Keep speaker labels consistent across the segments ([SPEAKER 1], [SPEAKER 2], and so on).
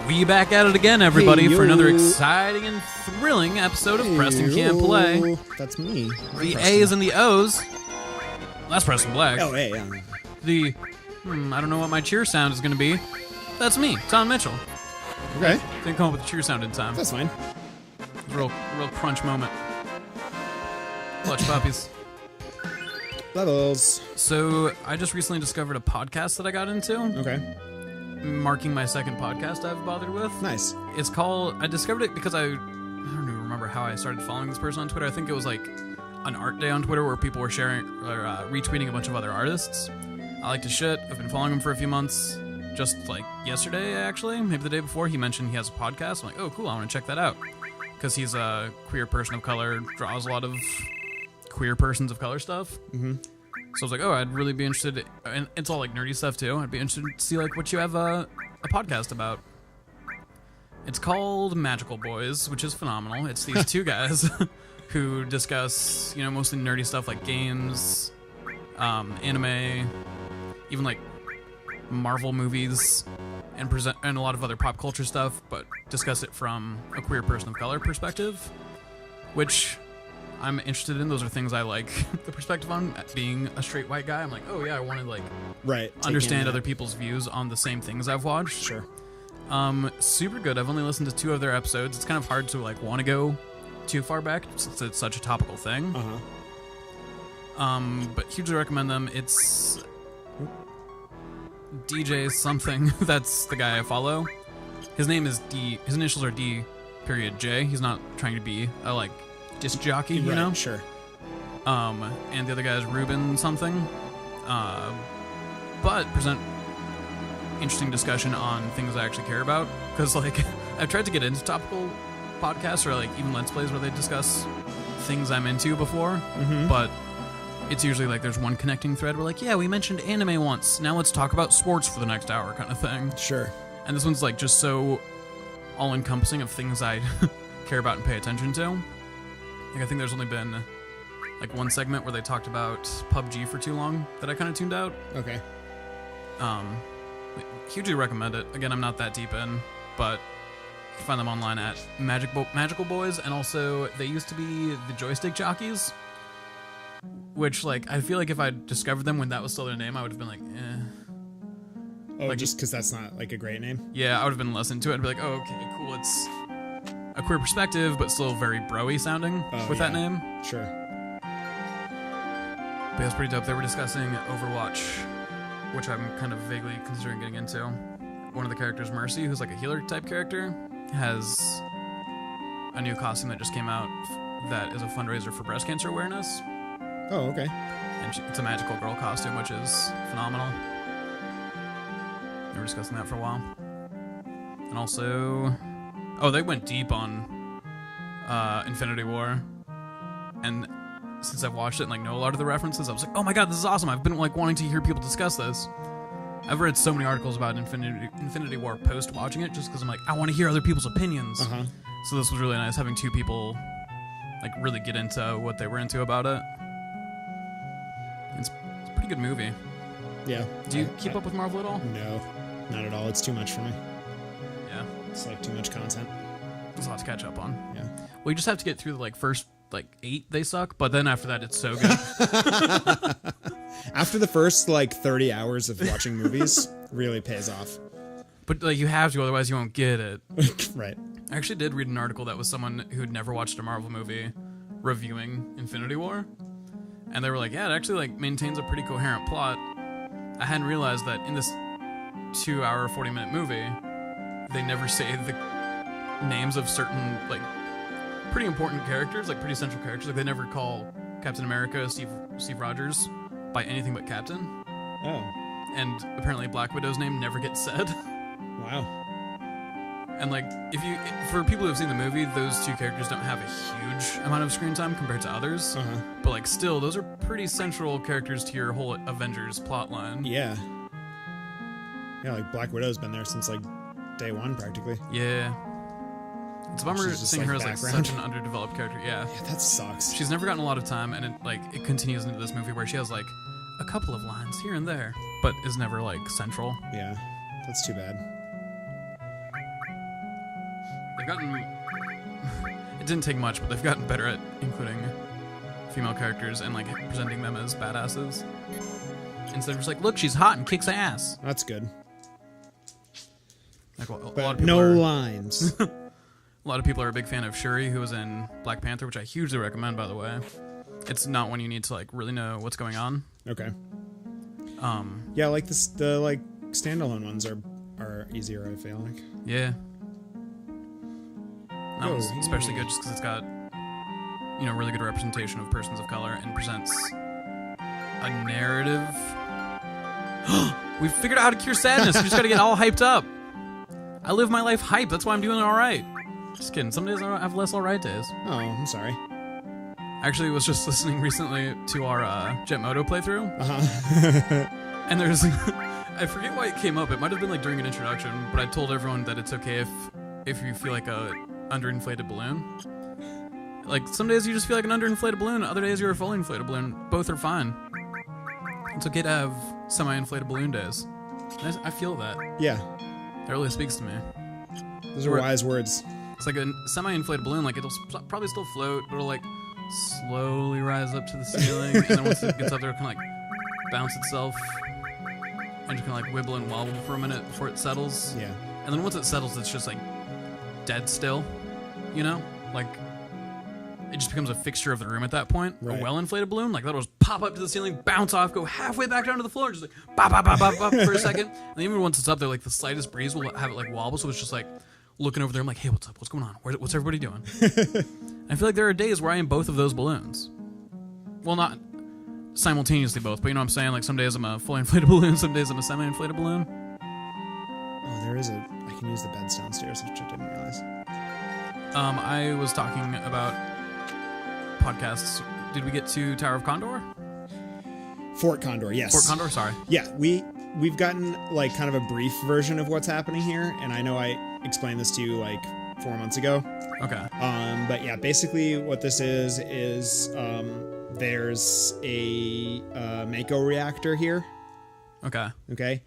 [SPEAKER 1] We back at it again, everybody,
[SPEAKER 2] Hey,
[SPEAKER 1] for another
[SPEAKER 2] yo.
[SPEAKER 1] exciting and thrilling episode of
[SPEAKER 2] Hey,
[SPEAKER 1] Preston Can't
[SPEAKER 2] yo.
[SPEAKER 1] Play.
[SPEAKER 2] That's me.
[SPEAKER 1] The A's and the O's. That's Preston Black.
[SPEAKER 2] Oh, hey.
[SPEAKER 1] The, I don't know what my cheer sound is going to be. That's me, Taun Mitchell.
[SPEAKER 2] Okay.
[SPEAKER 1] Didn't come up with a cheer sound in time.
[SPEAKER 2] That's fine.
[SPEAKER 1] Real crunch moment. Clutch puppies.
[SPEAKER 2] Levels.
[SPEAKER 1] So, I just recently discovered a podcast that I got into.
[SPEAKER 2] Okay.
[SPEAKER 1] Marking my second podcast I've bothered with.
[SPEAKER 2] Nice.
[SPEAKER 1] It's called, I discovered it because I don't even remember how I started following this person on Twitter. I think it was like an art day on Twitter where people were sharing or retweeting a bunch of other artists. I like to shit. I've been following him for a few months. Just like yesterday, actually, maybe the day before, he mentioned he has a podcast. I'm like, oh, cool, I want to check that out. Because he's a queer person of color, draws a lot of queer persons of color stuff. Mm-hmm. So I was like, oh, I'd really be interested, and it's all like nerdy stuff too. I'd be interested to see like what you have a podcast about. It's called Magical Boys, which is phenomenal. It's these two guys who discuss, mostly nerdy stuff like games, anime, even like Marvel movies, and a lot of other pop culture stuff, but discuss it from a queer person of color perspective, which I'm interested in. Those are things I like the perspective on. Being a straight white guy, I'm like, oh yeah, I want to like understand other people's views on the same things I've watched.
[SPEAKER 2] Sure.
[SPEAKER 1] Super good. I've only listened to 2 of their episodes. It's kind of hard to like want to go too far back since it's such a topical thing. But hugely recommend them. It's DJ something. That's the guy I follow. His name is D. His initials are D.J. He's not trying to be a like disc jockey, you know?
[SPEAKER 2] Sure.
[SPEAKER 1] And the other guy is Ruben something. But present interesting discussion on things I actually care about. Because, like, I've tried to get into topical podcasts or, like, even Let's Plays where they discuss things I'm into before. Mm-hmm. But it's usually, like, there's one connecting thread where, like, yeah, we mentioned anime once. Now let's talk about sports for the next hour kind of thing.
[SPEAKER 2] Sure.
[SPEAKER 1] And this one's, like, just so all-encompassing of things I care about and pay attention to. Like, I think there's only been, like, one segment where they talked about PUBG for too long that I kind of tuned out.
[SPEAKER 2] Okay.
[SPEAKER 1] Hugely recommend it. Again, I'm not that deep in, but you can find them online at Magical Boys, and also they used to be the Joystick Jockeys, which, like, I feel like if I discovered them when that was still their name, I would have been like, eh.
[SPEAKER 2] Oh,
[SPEAKER 1] like,
[SPEAKER 2] just because that's not, like, a great name?
[SPEAKER 1] Yeah, I would have been less into it. I'd be like, oh, okay, cool, it's a queer perspective, but still very bro-y sounding with that name.
[SPEAKER 2] Sure.
[SPEAKER 1] But it was pretty dope. They were discussing Overwatch, which I'm kind of vaguely considering getting into. One of the characters, Mercy, who's like a healer type character, has a new costume that just came out that is a fundraiser for breast cancer awareness.
[SPEAKER 2] Oh, okay.
[SPEAKER 1] And it's a magical girl costume, which is phenomenal. They were discussing that for a while. And also, they went deep on Infinity War. And since I've watched it and like know a lot of the references, I was like, oh my god, this is awesome. I've been like wanting to hear people discuss this. I've read so many articles about Infinity War post watching it just because I'm like, I want to hear other people's opinions. So this was really nice having 2 people like really get into what they were into about it. It's a pretty good movie.
[SPEAKER 2] Yeah.
[SPEAKER 1] Do you keep up with Marvel at all?
[SPEAKER 2] No, not at all. It's too much for me.
[SPEAKER 1] Yeah.
[SPEAKER 2] It's like too much content.
[SPEAKER 1] There's a lot to catch up on.
[SPEAKER 2] Yeah.
[SPEAKER 1] Well, you just have to get through the like first like 8 they suck, but then after that it's so good.
[SPEAKER 2] After the first like 30 hours of watching movies, really pays off.
[SPEAKER 1] But like you have to, otherwise you won't get it.
[SPEAKER 2] Right.
[SPEAKER 1] I actually did read an article that was someone who'd never watched a Marvel movie reviewing Infinity War, and they were like, yeah, it actually like maintains a pretty coherent plot. I hadn't realized that in this 2-hour 40-minute movie they never say the names of certain like pretty important characters, like pretty central characters. Like they never call Captain America Steve Rogers by anything but Captain.
[SPEAKER 2] Oh.
[SPEAKER 1] And apparently Black Widow's name never gets said.
[SPEAKER 2] Wow.
[SPEAKER 1] And like for people who have seen the movie, those 2 characters don't have a huge amount of screen time compared to others. But like still, those are pretty central characters to your whole Avengers plotline.
[SPEAKER 2] Yeah. Yeah, like Black Widow's been there since like day 1 practically.
[SPEAKER 1] Yeah. It's a bummer seeing her as like
[SPEAKER 2] background.
[SPEAKER 1] such an underdeveloped character. Yeah.
[SPEAKER 2] Yeah, that sucks.
[SPEAKER 1] She's never gotten a lot of time, and it continues into this movie where she has like a couple of lines here and there, but is never like central.
[SPEAKER 2] Yeah, that's too bad.
[SPEAKER 1] gotten... It didn't take much, but they've gotten better at including female characters and, like, presenting them as badasses. Instead of just like, look, she's hot and kicks ass.
[SPEAKER 2] That's good.
[SPEAKER 1] Like, a lot of
[SPEAKER 2] But
[SPEAKER 1] people
[SPEAKER 2] no
[SPEAKER 1] are,
[SPEAKER 2] lines.
[SPEAKER 1] a lot of people are a big fan of Shuri, who was in Black Panther, which I hugely recommend, by the way. It's not one you need to, like, really know what's going on.
[SPEAKER 2] Okay. Yeah, like this, the like standalone ones are easier, I feel like.
[SPEAKER 1] Yeah. That one's especially good just because it's got, you know, really good representation of persons of color and presents a narrative. We figured out how to cure sadness. You just gotta get all hyped up. I live my life hyped. That's why I'm doing all right. Just kidding. Some days I have less all right days.
[SPEAKER 2] Oh, I'm sorry.
[SPEAKER 1] I actually was just listening recently to our Jet Moto playthrough.
[SPEAKER 2] Uh-huh.
[SPEAKER 1] And there's... I forget why it came up. It might have been like during an introduction, but I told everyone that it's okay if you feel like a underinflated balloon. Like, some days you just feel like an underinflated balloon, other days you're a fully inflated balloon. Both are fine. It's okay to have semi-inflated balloon days. I feel that.
[SPEAKER 2] Yeah.
[SPEAKER 1] That really speaks to me.
[SPEAKER 2] Those are wise words.
[SPEAKER 1] It's like a semi-inflated balloon, like it'll probably still float, but it'll like slowly rise up to the ceiling, and then once it gets up there, it can like bounce itself, and you can like wibble and wobble for a minute before it settles.
[SPEAKER 2] Yeah.
[SPEAKER 1] And then once it settles, it's just like dead still, you know? Like, it just becomes a fixture of the room at that point.
[SPEAKER 2] Right.
[SPEAKER 1] A well-inflated balloon, like that'll just pop up to the ceiling, bounce off, go halfway back down to the floor, just like bop, bop, bop, bop, bop for a second. And even once it's up there, like the slightest breeze will have it like wobble, so it's just like looking over there. I'm like, hey, what's up? What's going on? What's everybody doing? I feel like there are days where I am both of those balloons. Well, not simultaneously both, but you know what I'm saying? Like some days I'm a fully inflated balloon, some days I'm a semi-inflated balloon.
[SPEAKER 2] Oh, I can use the beds downstairs, which I didn't realize.
[SPEAKER 1] I was talking about podcasts. Did we get to Tower of Condor?
[SPEAKER 2] Fort Condor, yes.
[SPEAKER 1] Fort Condor, sorry.
[SPEAKER 2] Yeah, we've gotten like kind of a brief version of what's happening here, and I know I explained this to you like 4 months ago.
[SPEAKER 1] Okay.
[SPEAKER 2] But yeah, basically what this is there's a Mako reactor here.
[SPEAKER 1] Okay.
[SPEAKER 2] Okay.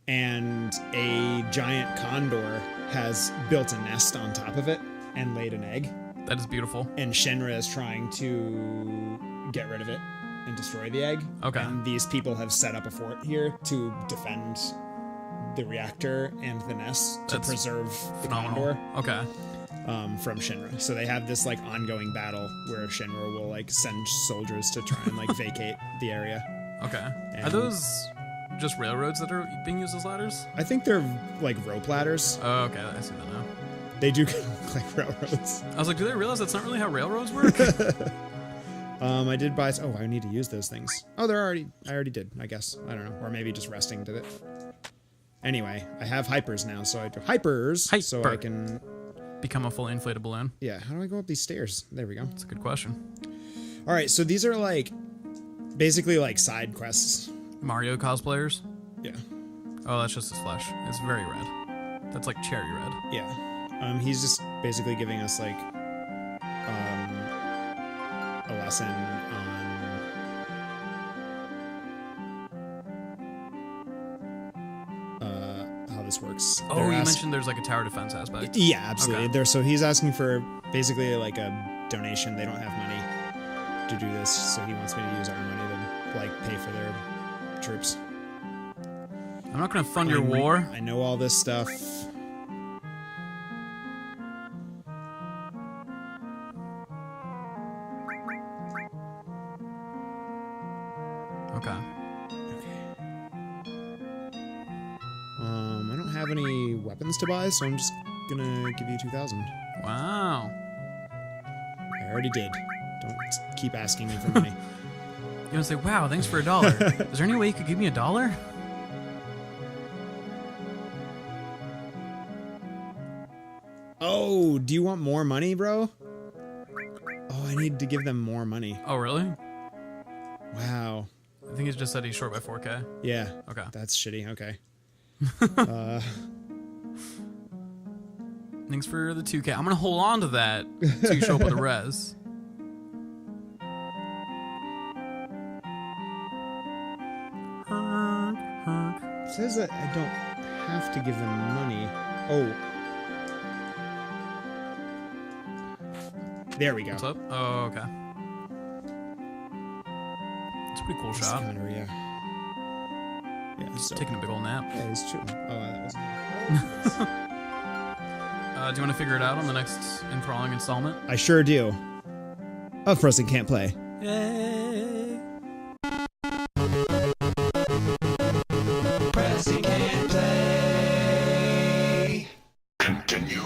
[SPEAKER 2] And a giant condor has built a nest on top of it and laid an egg.
[SPEAKER 1] That is beautiful.
[SPEAKER 2] And Shinra is trying to get rid of it and destroy the egg.
[SPEAKER 1] Okay.
[SPEAKER 2] And these people have set up a fort here to defend the reactor and the nest to preserve the condor.
[SPEAKER 1] Okay.
[SPEAKER 2] From Shinra. So they have this like ongoing battle where Shinra will like send soldiers to try and like vacate the area.
[SPEAKER 1] Okay.
[SPEAKER 2] And
[SPEAKER 1] are those just railroads that are being used as ladders?
[SPEAKER 2] I think they're like rope ladders.
[SPEAKER 1] Oh, okay. I see that now.
[SPEAKER 2] They do kind of look like railroads.
[SPEAKER 1] I was like, do they realize that's not really how railroads work?
[SPEAKER 2] I did buy... Oh, I need to use those things. Oh, I already did, I guess. I don't know. Or maybe just resting did it. Anyway, I have hypers now, so I do hypers.
[SPEAKER 1] Hyper.
[SPEAKER 2] So I can...
[SPEAKER 1] Become a fully inflated balloon?
[SPEAKER 2] Yeah, how do I go up these stairs? There we go.
[SPEAKER 1] That's a good question.
[SPEAKER 2] Alright, so these are like... Basically like side quests.
[SPEAKER 1] Mario cosplayers?
[SPEAKER 2] Yeah.
[SPEAKER 1] Oh, that's just his flesh. It's very red. That's like cherry red.
[SPEAKER 2] Yeah. He's just basically giving us like a lesson on how this works.
[SPEAKER 1] Oh, you mentioned there's like a tower defense aspect.
[SPEAKER 2] Yeah, absolutely.
[SPEAKER 1] Okay.
[SPEAKER 2] So he's asking for basically like a donation. They don't have money to do this, so he wants me to use our money to like pay for their troops.
[SPEAKER 1] I'm not gonna fund your war.
[SPEAKER 2] I know all this stuff.
[SPEAKER 1] Okay.
[SPEAKER 2] I don't have any weapons to buy, so I'm just gonna give you 2,000.
[SPEAKER 1] Wow.
[SPEAKER 2] I already did. Don't keep asking me for money.
[SPEAKER 1] You're gonna say, wow, thanks for $1. Is there any way you could give me $1?
[SPEAKER 2] Oh, do you want more money, bro? Oh, I need to give them more money.
[SPEAKER 1] Oh, really?
[SPEAKER 2] Wow.
[SPEAKER 1] I think he just said he's short by 4K.
[SPEAKER 2] Yeah.
[SPEAKER 1] Okay.
[SPEAKER 2] That's shitty. Okay.
[SPEAKER 1] Thanks for the 2K. I'm gonna hold on to that so you show up with a res.
[SPEAKER 2] It says that I don't have to give them money. Oh. There we go.
[SPEAKER 1] What's up? Oh, okay. It's a pretty cool shot.
[SPEAKER 2] Condor, yeah. Yeah,
[SPEAKER 1] He's
[SPEAKER 2] so,
[SPEAKER 1] taking a big old nap.
[SPEAKER 2] yeah, he's true. Oh, that was.
[SPEAKER 1] Do you want to figure it out on the next enthralling installment?
[SPEAKER 2] I sure do. Of Preston Can't Play.
[SPEAKER 1] Yay!
[SPEAKER 3] Preston Can't Play. Continue.